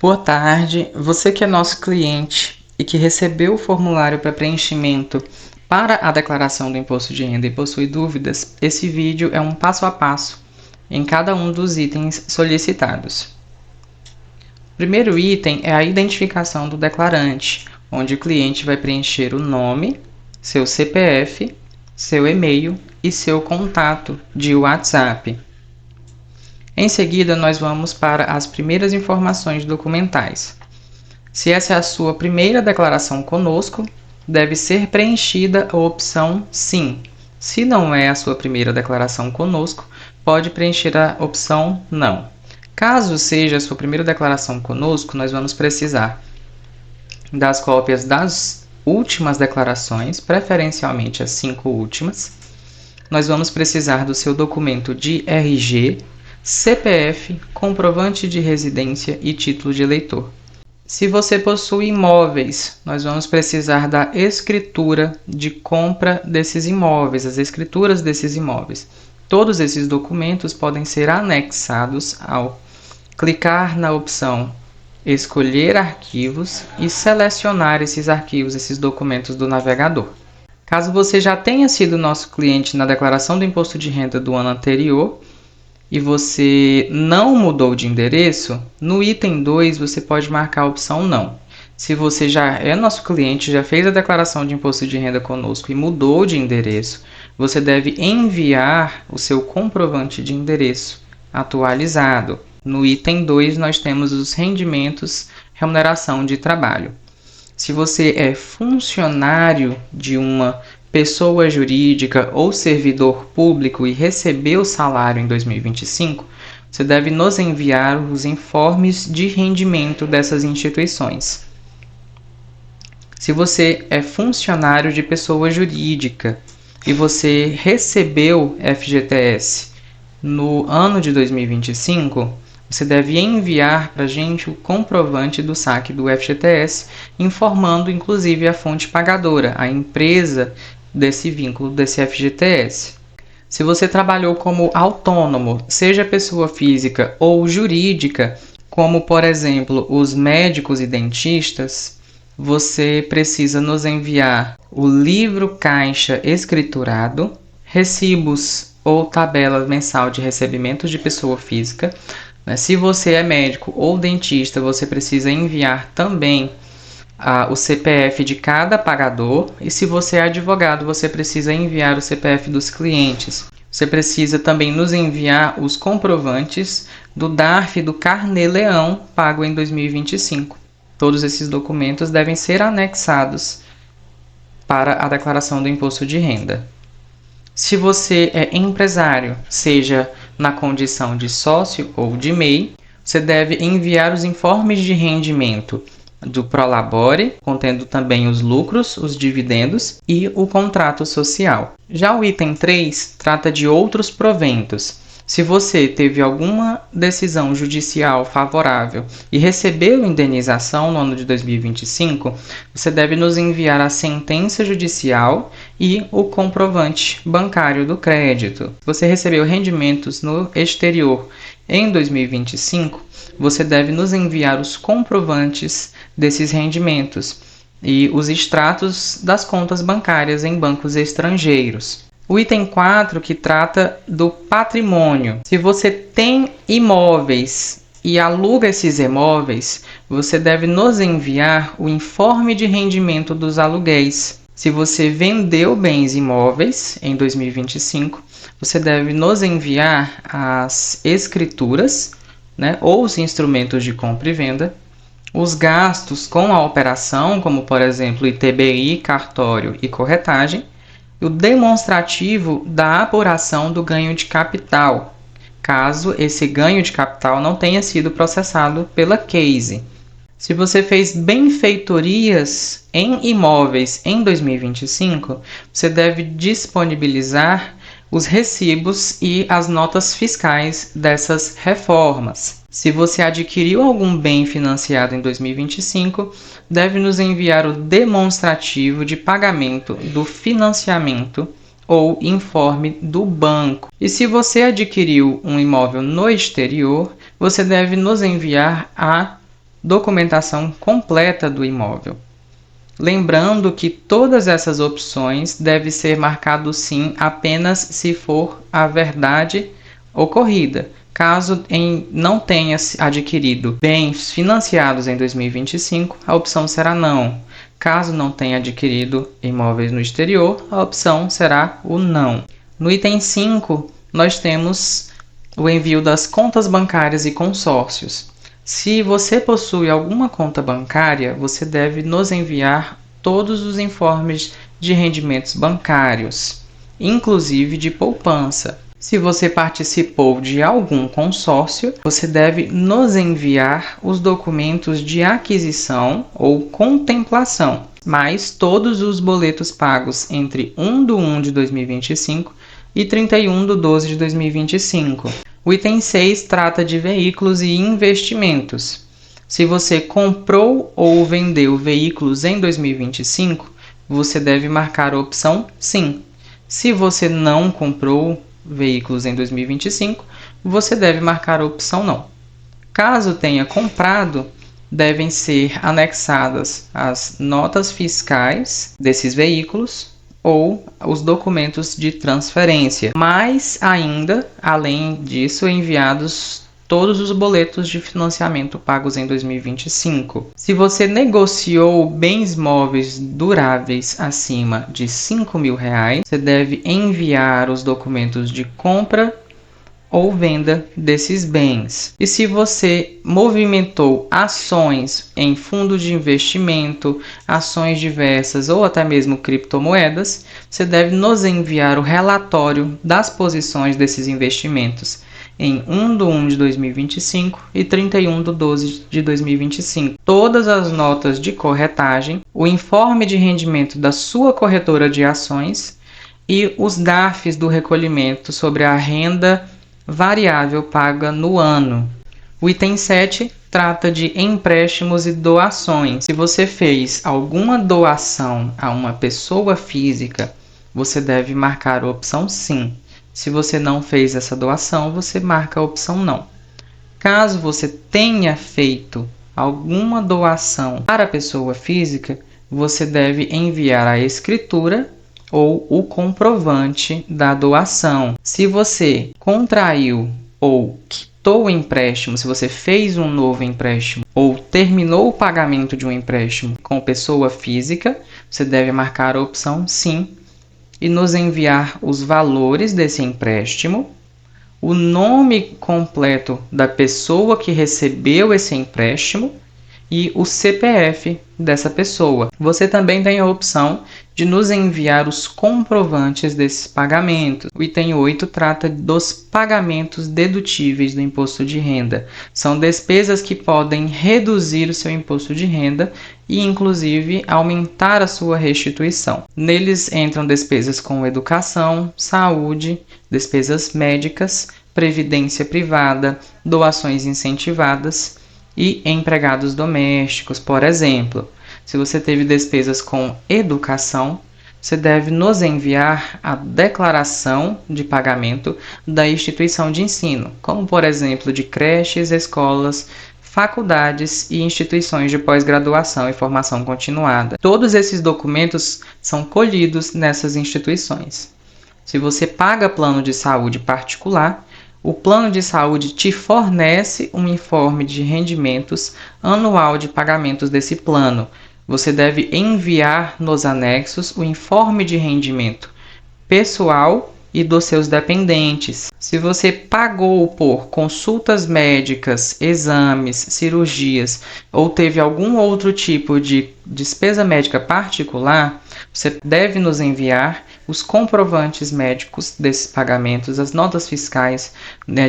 Boa tarde, você que é nosso cliente e que recebeu o formulário para preenchimento para a declaração do imposto de renda e possui dúvidas, esse vídeo é um passo a passo em cada um dos itens solicitados. O primeiro item é a identificação do declarante, onde o cliente vai preencher o nome, seu CPF, seu e-mail e seu contato de WhatsApp. Em seguida, nós vamos para as primeiras informações documentais. Se essa é a sua primeira declaração conosco, deve ser preenchida a opção Sim. Se não é a sua primeira declaração conosco, pode preencher a opção Não. Caso seja a sua primeira declaração conosco, nós vamos precisar das cópias das últimas declarações, preferencialmente as 5 últimas. Nós vamos precisar do seu documento de RG, CPF, comprovante de residência e título de eleitor. Se você possui imóveis, nós vamos precisar da escritura de compra desses imóveis, as escrituras desses imóveis. Todos esses documentos podem ser anexados ao clicar na opção Escolher arquivos e selecionar esses arquivos, esses documentos do navegador. Caso você já tenha sido nosso cliente na declaração do imposto de renda do ano anterior e você não mudou de endereço, no item 2 você pode marcar a opção Não. Se você já é nosso cliente, já fez a declaração de imposto de renda conosco e mudou de endereço, você deve enviar o seu comprovante de endereço atualizado. No item 2 nós temos os rendimentos, remuneração de trabalho. Se você é funcionário de uma pessoa jurídica ou servidor público e recebeu salário em 2025, você deve nos enviar os informes de rendimento dessas instituições. Se você é funcionário de pessoa jurídica e você recebeu FGTS no ano de 2025, você deve enviar para a gente o comprovante do saque do FGTS, informando inclusive a fonte pagadora, a empresa desse vínculo desse FGTS. Se você trabalhou como autônomo, seja pessoa física ou jurídica, como por exemplo os médicos e dentistas, você precisa nos enviar o livro caixa escriturado, recibos ou tabela mensal de recebimentos de pessoa física. Se você é médico ou dentista, você precisa enviar também o CPF de cada pagador. E se você é advogado, você precisa enviar o CPF dos clientes. Você precisa também nos enviar os comprovantes do DARF e do Carnê-Leão pago em 2025. Todos esses documentos devem ser anexados para a declaração do imposto de renda. Se você é empresário, seja na condição de sócio ou de MEI, você deve enviar os informes de rendimento do Prolabore, contendo também os lucros, os dividendos e o contrato social. Já o item 3 trata de outros proventos. Se você teve alguma decisão judicial favorável e recebeu indenização no ano de 2025, você deve nos enviar a sentença judicial e o comprovante bancário do crédito. Se você recebeu rendimentos no exterior em 2025, você deve nos enviar os comprovantes desses rendimentos e os extratos das contas bancárias em bancos estrangeiros. O item 4, que trata do patrimônio. Se você tem imóveis e aluga esses imóveis, você deve nos enviar o informe de rendimento dos aluguéis. Se você vendeu bens imóveis em 2025, você deve nos enviar as escrituras, ou os instrumentos de compra e venda, os gastos com a operação, como por exemplo ITBI, cartório e corretagem, e o demonstrativo da apuração do ganho de capital, caso esse ganho de capital não tenha sido processado pela case. Se você fez benfeitorias em imóveis em 2025, você deve disponibilizar os recibos e as notas fiscais dessas reformas. Se você adquiriu algum bem financiado em 2025, deve nos enviar o demonstrativo de pagamento do financiamento ou informe do banco. E se você adquiriu um imóvel no exterior, você deve nos enviar a documentação completa do imóvel. Lembrando que todas essas opções devem ser marcado sim apenas se for a verdade ocorrida. Caso não tenha adquirido bens financiados em 2025, a opção será não. Caso não tenha adquirido imóveis no exterior, a opção será o não. No item 5, nós temos o envio das contas bancárias e consórcios. Se você possui alguma conta bancária, você deve nos enviar todos os informes de rendimentos bancários, inclusive de poupança. Se você participou de algum consórcio, você deve nos enviar os documentos de aquisição ou contemplação, mais todos os boletos pagos entre 1/1 de 2025 e 31/12 de 2025. O item 6 trata de veículos e investimentos. Se você comprou ou vendeu veículos em 2025, você deve marcar a opção sim. Se você não comprou veículos em 2025, você deve marcar a opção não. Caso tenha comprado, devem ser anexadas as notas fiscais desses veículos ou os documentos de transferência. Mas ainda, além disso, enviados todos os boletos de financiamento pagos em 2025. Se você negociou bens móveis duráveis acima de R$ 5.000, você deve enviar os documentos de compra ou venda desses bens. E se você movimentou ações em fundo de investimento, ações diversas ou até mesmo criptomoedas, você deve nos enviar o relatório das posições desses investimentos em 1/1 de 2025 e 31/12 de 2025. Todas as notas de corretagem, o informe de rendimento da sua corretora de ações e os DARFs do recolhimento sobre a renda variável paga no ano. O item 7 trata de empréstimos e doações. Se você fez alguma doação a uma pessoa física, você deve marcar a opção sim. Se você não fez essa doação, você marca a opção não. Caso você tenha feito alguma doação para a pessoa física, você deve enviar a escritura ou o comprovante da doação. Se você contraiu ou quitou o empréstimo, se você fez um novo empréstimo ou terminou o pagamento de um empréstimo com pessoa física, você deve marcar a opção sim e nos enviar os valores desse empréstimo, o nome completo da pessoa que recebeu esse empréstimo e o CPF dessa pessoa. Você também tem a opção de nos enviar os comprovantes desses pagamentos. O item 8 trata dos pagamentos dedutíveis do imposto de renda. São despesas que podem reduzir o seu imposto de renda e, inclusive, aumentar a sua restituição. Neles entram despesas com educação, saúde, despesas médicas, previdência privada, doações incentivadas e empregados domésticos, por exemplo. Se você teve despesas com educação, você deve nos enviar a declaração de pagamento da instituição de ensino, como por exemplo de creches, escolas, faculdades e instituições de pós-graduação e formação continuada. Todos esses documentos são colhidos nessas instituições. Se você paga plano de saúde particular, o plano de saúde te fornece um informe de rendimentos anual de pagamentos desse plano. Você deve enviar nos anexos o informe de rendimento pessoal e dos seus dependentes. Se você pagou por consultas médicas, exames, cirurgias ou teve algum outro tipo de despesa médica particular, você deve nos enviar os comprovantes médicos desses pagamentos, as notas fiscais,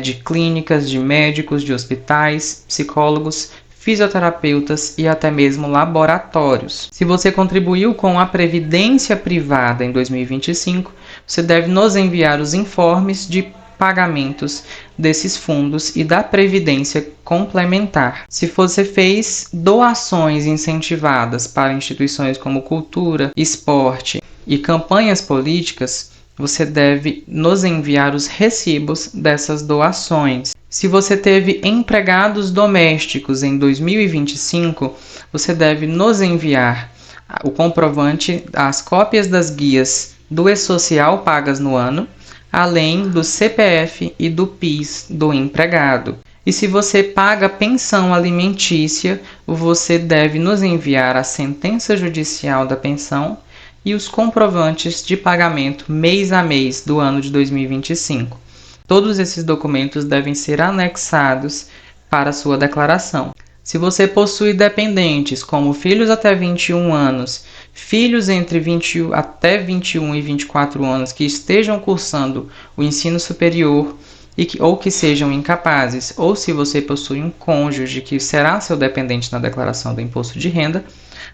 de clínicas, de médicos, de hospitais, psicólogos, fisioterapeutas e até mesmo laboratórios. Se você contribuiu com a previdência privada em 2025, você deve nos enviar os informes de pagamentos desses fundos e da previdência complementar. Se você fez doações incentivadas para instituições como cultura, esporte e campanhas políticas, você deve nos enviar os recibos dessas doações. Se você teve empregados domésticos em 2025, você deve nos enviar o comprovante, as cópias das guias do E-Social pagas no ano, além do CPF e do PIS do empregado. E se você paga pensão alimentícia, você deve nos enviar a sentença judicial da pensão e os comprovantes de pagamento mês a mês do ano de 2025. Todos esses documentos devem ser anexados para sua declaração. Se você possui dependentes, como filhos até 21 anos, filhos entre 20 até 21 e 24 anos que estejam cursando o ensino superior ou que sejam incapazes, ou se você possui um cônjuge que será seu dependente na declaração do imposto de renda,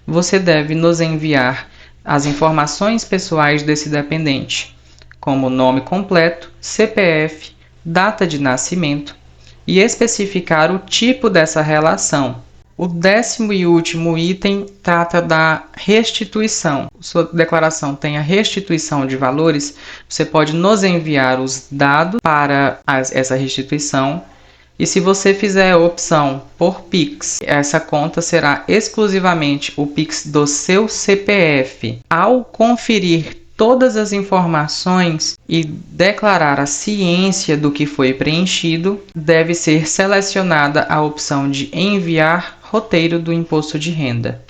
você deve nos enviar as informações pessoais desse dependente, como nome completo, CPF, data de nascimento, e especificar o tipo dessa relação. O 10º e último item trata da restituição. Sua declaração tem a restituição de valores, você pode nos enviar os dados para essa restituição. E se você fizer a opção por Pix, essa conta será exclusivamente o Pix do seu CPF. Ao conferir todas as informações e declarar a ciência do que foi preenchido, deve ser selecionada a opção de enviar roteiro do imposto de renda.